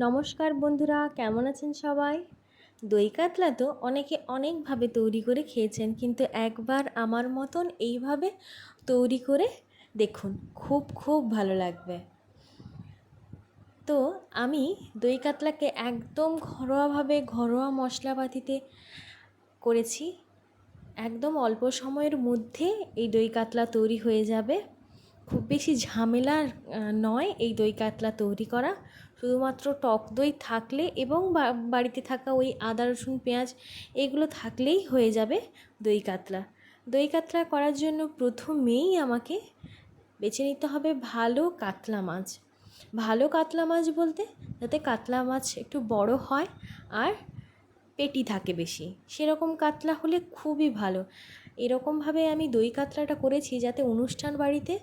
নমস্কার বন্ধুরা, কেমন আছেন সবাই? দই কাতলা তো অনেকে অনেকভাবে তৈরি করে খেয়েছেন, কিন্তু একবার আমার মতন এইভাবে তৈরি করে দেখুন, খুব খুব ভালো লাগবে। তো আমি দই কাতলাকে একদম ঘরোয়াভাবে ঘরোয়া মশলাপাতিতে করেছি। একদম অল্প সময়ের মধ্যে এই দই কাতলা তৈরি হয়ে যাবে। খুব বেশি ঝামেলার নয় এই দই কাতলা তৈরি করা। শুধুমাত্র টক দই থাকলে এবং বাড়িতে থাকা ওই আদা রসুন পেঁয়াজ এগুলো থাকলেই হয়ে যাবে দই কাতলা। দই কাতলা করার জন্য প্রথমেই আমাকে বেছে নিতে হবে ভালো কাতলা মাছ। ভালো কাতলা মাছ বলতে যাতে কাতলা মাছ একটু বড় হয় আর পেটি থাকে বেশি, সেরকম কাতলা হলে খুবই ভালো। এরকমভাবে আমি দই কাতলাটা করেছি যাতে অনুষ্ঠান বাড়িতে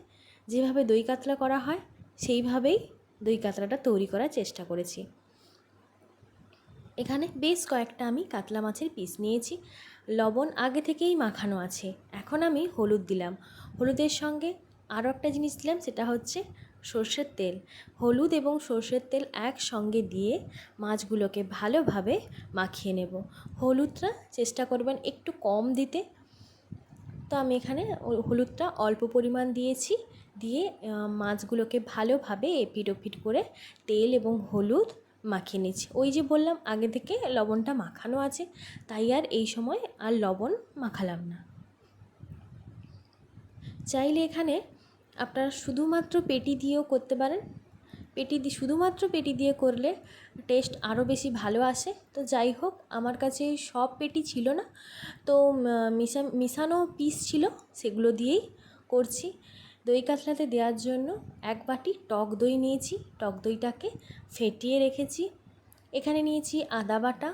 যেভাবে দই কাতলা করা হয় সেইভাবেই দই কাতলাটা তৈরি করার চেষ্টা করেছি। এখানে বেশ কয়েকটা আমি কাতলা মাছের পিস নিয়েছি। লবণ আগে থেকেই মাখানো আছে। এখন আমি হলুদ দিলাম। হলুদের সঙ্গে আরও একটা জিনিস দিলাম, সেটা হচ্ছে সর্ষের তেল। হলুদ এবং সর্ষের তেল একসঙ্গে দিয়ে মাছগুলোকে ভালোভাবে মাখিয়ে নেব। হলুদটা চেষ্টা করবেন একটু কম দিতে। তো আমি এখানে হলুদটা অল্প পরিমাণ দিয়েছি, দিয়ে মাছগুলোকে ভালোভাবে এপিট ওপিট করে তেল এবং হলুদ মাখিয়ে নিচ্ছি। ওই যে বললাম আগে থেকে লবণটা মাখানো আছে, তাই আর এই সময় আর লবণ মাখালাম না। চাইলে এখানে আপনারা শুধুমাত্র পেটি দিয়েও করতে পারেন। শুধুমাত্র পেটি দিয়ে করলে টেস্ট আরও বেশি ভালো আসে। তো যাই হোক, আমার কাছে সব পেটি ছিল না, তো মিশানো পিস ছিল, সেগুলো দিয়েই করছি। দই কাতলাতে দেওয়ার জন্য 1 বাটি টক দই নিয়েছি। টক দইটাকে ফেটিয়ে রেখেছি। এখানে নিয়েছি আদা বাটা,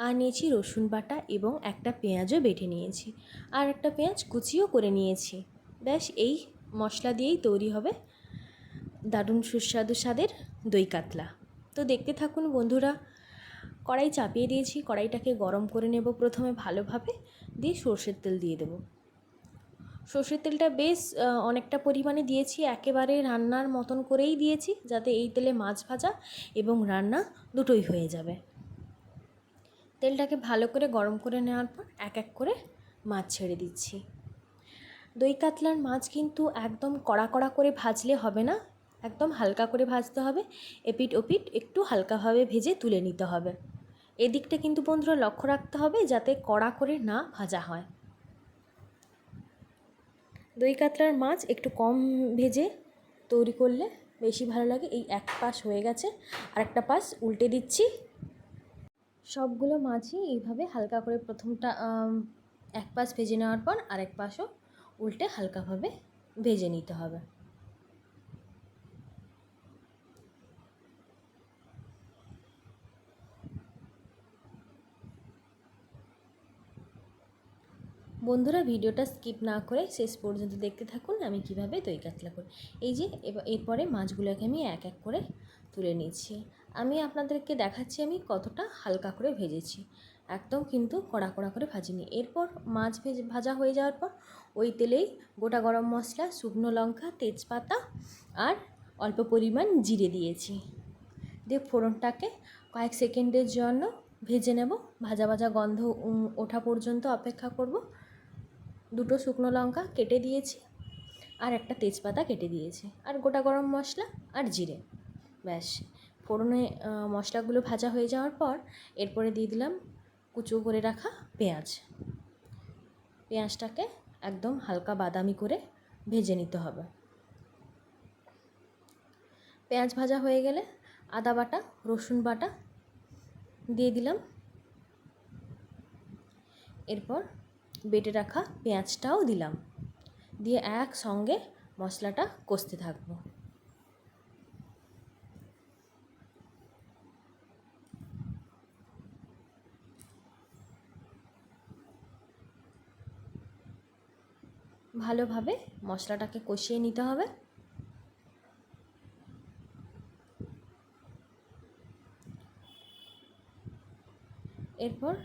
আর নিয়েছি রসুন বাটা এবং একটা পেঁয়াজও বেটে নিয়েছি, আর একটা পেঁয়াজ কুচিও করে নিয়েছি। ব্যাস এই মশলা দিয়েই তৈরি হবে দারুণ সুস্বাদু স্বাদের দই কাতলা। তো দেখতে থাকুন বন্ধুরা। কড়াই চাপিয়ে দিয়েছি, কড়াইটাকে গরম করে নেব প্রথমে ভালোভাবে, দিয়ে সর্ষের তেল দিয়ে দেব। সর্ষের তেলটা বেশ অনেকটা পরিমাণে দিয়েছি, একেবারে রান্নার মতন করেই দিয়েছি, যাতে এই তেলে মাছ ভাজা এবং রান্না দুটোই হয়ে যাবে। তেলটাকে ভালো করে গরম করে নেওয়ার পর এক এক করে মাছ ছেড়ে দিচ্ছি। দই কাতলার মাছ কিন্তু একদম কড়া কড়া করে ভাজলে হবে না, একদম হালকা করে ভাজতে হবে। এপিট ওপিট একটু হালকাভাবে ভেজে তুলে নিতে হবে। এদিকটা কিন্তু বন্ধুরা লক্ষ্য রাখতে হবে যাতে কড়া করে না ভাজা হয়। দই কাতলার মাছ একটু কম ভেজে তৈরি করলে বেশি ভালো লাগে। এই এক পাশ হয়ে গেছে, আরেকটা পাশ উল্টে দিচ্ছি। সবগুলো মাছই এইভাবে হালকা করে প্রথমটা এক পাশ ভেজে নেওয়ার পর আরেক পাশও উল্টে হালকাভাবে ভেজে নিতে হবে। বন্ধুরা ভিডিওটা স্কিপ না করে শেষ পর্যন্ত দেখতে থাকুন আমি কিভাবে দই কাতলা করি। এই যে এরপরে মাছগুলোকে আমি এক এক করে তুলে নিচ্ছি। আমি আপনাদেরকে দেখাচ্ছি আমি কতটা হালকা করে ভেজেছি, একদম কিন্তু কড়া কড়া করে ভাজিনি। এরপর মাছ ভাজা হয়ে যাওয়ার পর ওই তেলেই গোটা গরম মশলা, শুকনো লঙ্কা, তেজপাতা আর অল্প পরিমাণ জিরে দিয়েছি। দিয়ে ফোড়নটাকে কয়েক সেকেন্ডের জন্য ভেজে নেব। ভাজা ভাজা গন্ধ ওঠা পর্যন্ত অপেক্ষা করব। দুটো শুকনো লঙ্কা কেটে দিয়েছি, আর একটা তেজপাতা কেটে দিয়েছি, আর গোটা গরম মশলা আর জিরে। ব্যাস, ফোড়নে মশলাগুলো ভাজা হয়ে যাওয়ার পর এরপরে দিয়ে দিলাম কুচো করে রাখা পেঁয়াজ। পেঁয়াজটাকে একদম হালকা বাদামি করে ভেজে নিতে হবে। পেঁয়াজ ভাজা হয়ে গেলে আদা বাটা, রসুন বাটা দিয়ে দিলাম। এরপর বেটে রাখা পেঁয়াজটাও দিলাম, দিয়ে একসঙ্গে মশলাটা কষতে থাকবো। ভালোভাবে মশলাটাকে কষিয়ে নিতে হবে। এরপর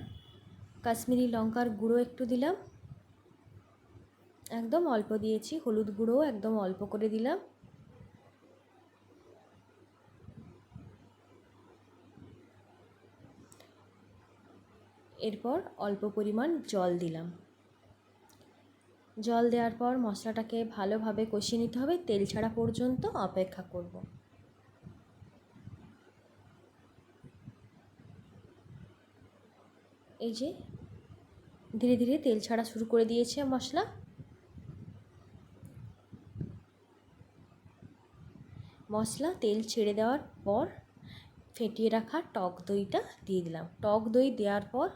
কাশ্মীরি লঙ্কার গুঁড়ো একটু দিলাম, একদম অল্প দিয়েছি। হলুদ গুঁড়োও একদম অল্প করে দিলাম। এরপর অল্প পরিমাণ জল দিলাম। জল দেওয়ার পর মশলাটাকে ভালোভাবে কষিয়ে নিতে হবে, তেল ছাড়া পর্যন্ত অপেক্ষা করব। এই যে ধীরে ধীরে তেল ছাড়া শুরু করে দিয়েছে মশলা। মশলা তেল ছেড়ে দেওয়ার পর ফেটিয়ে রাখা টক দইটা দিয়ে দিলাম। টক দই দেওয়ার পর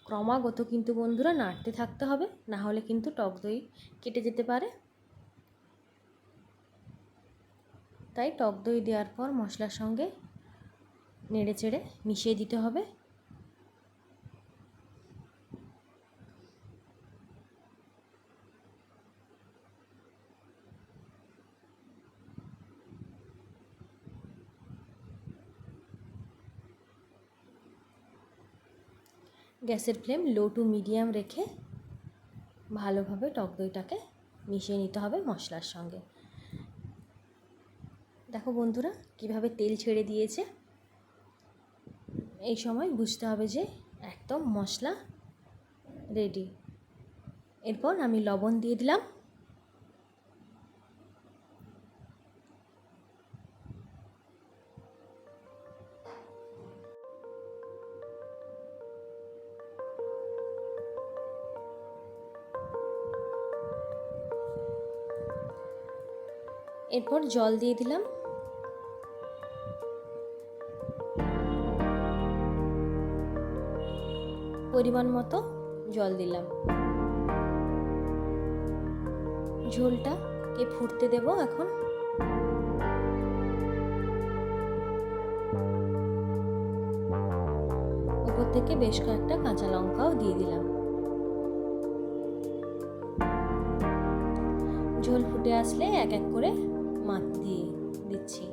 ক্রমাগত কিন্তু বন্ধুরা নাড়তে থাকতে হবে, না হলে কিন্তু টক দই কেটে যেতে পারে। তাই টক দই দেওয়ার পর মশলার সঙ্গে নেড়ে চেড়ে মিশিয়ে দিতে হবে। গ্যাসের ফ্লেম লো টু মিডিয়াম রেখে ভালোভাবে টক দইটাকে মিশিয়ে নিতে হবে মশলার সঙ্গে। দেখো বন্ধুরা কিভাবে তেল ছেড়ে দিয়েছে। এই সময় বুঝতে হবে যে একদম মশলা রেডি। এরপর আমি লবণ দিয়ে দিলাম। এরপর জল দিয়ে দিলাম। পরিমাণ মতো জল দিলাম। ঝোলটাকে ফুটতে দেব এখন। উপর থেকে বেশ কয়েকটা কাঁচা লঙ্কাও দিয়ে দিলাম। ঝোল ফুটে আসলে এক এক করে মাছ দিয়ে দিচ্ছি।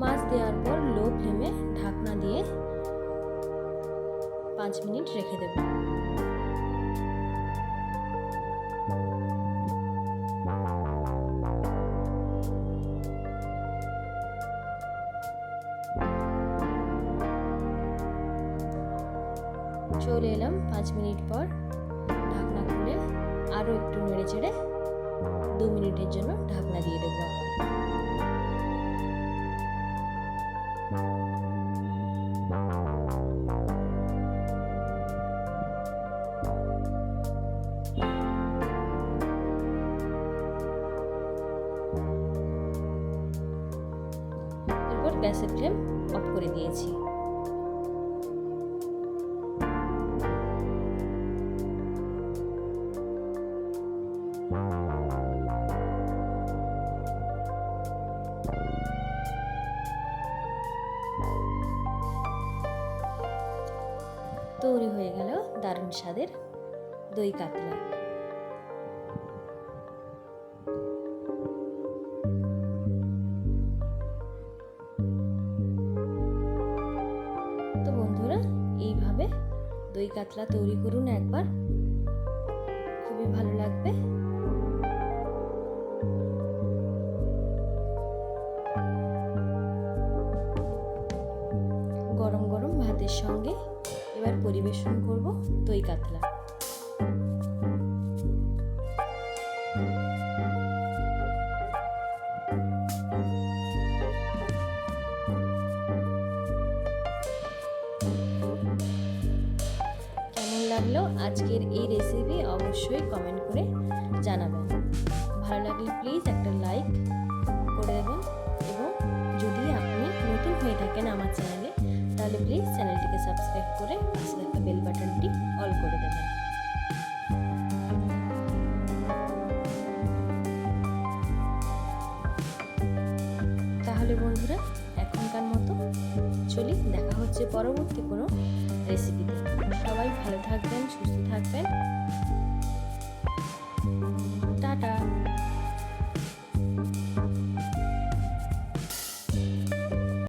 মাছ দেওয়ার পর লো ফ্লেমে ঢাকনা দিয়ে 5 মিনিট রেখে দেব। চলে এলাম 5 মিনিট পর। ঢাকনা খুলে আরও একটু নেড়ে চেড়ে 2 মিনিটের জন্য ঢাকনা দিয়ে দেবো আবার। এরপর গ্যাসের ফ্লেম অফ করে দিয়েছি। তৈরি হয়ে গেল দারুণ স্বাদের দই কাতলা। তো বন্ধুরা এইভাবে দই কাতলা তৈরি করুন একবার, খুবই ভালো লাগবে। গরম গরম ভাতের সঙ্গে এবার পরিবেশন করব দই কাতলা। কেমন লাগলো আজকের এই রেসিপি অবশ্যই কমেন্ট করে জানাবেন। ভালো লাগলে প্লিজ একটা লাইক করে দেবেন, এবং যদি আপনি নতুন হয়ে থাকেন আমার চ্যানেলে তাহলে প্লিজ চ্যানেলটিকে সাবস্ক্রাইব করে পাশে থাকা বেল বাটনটি অল করে দেবেন। তাহলে বন্ধুরা এখনকার মতো চলি, দেখা হচ্ছে পরবর্তী কোনো রেসিপিতে। সবাই ভালো থাকবেন, সুস্থ থাকবেন।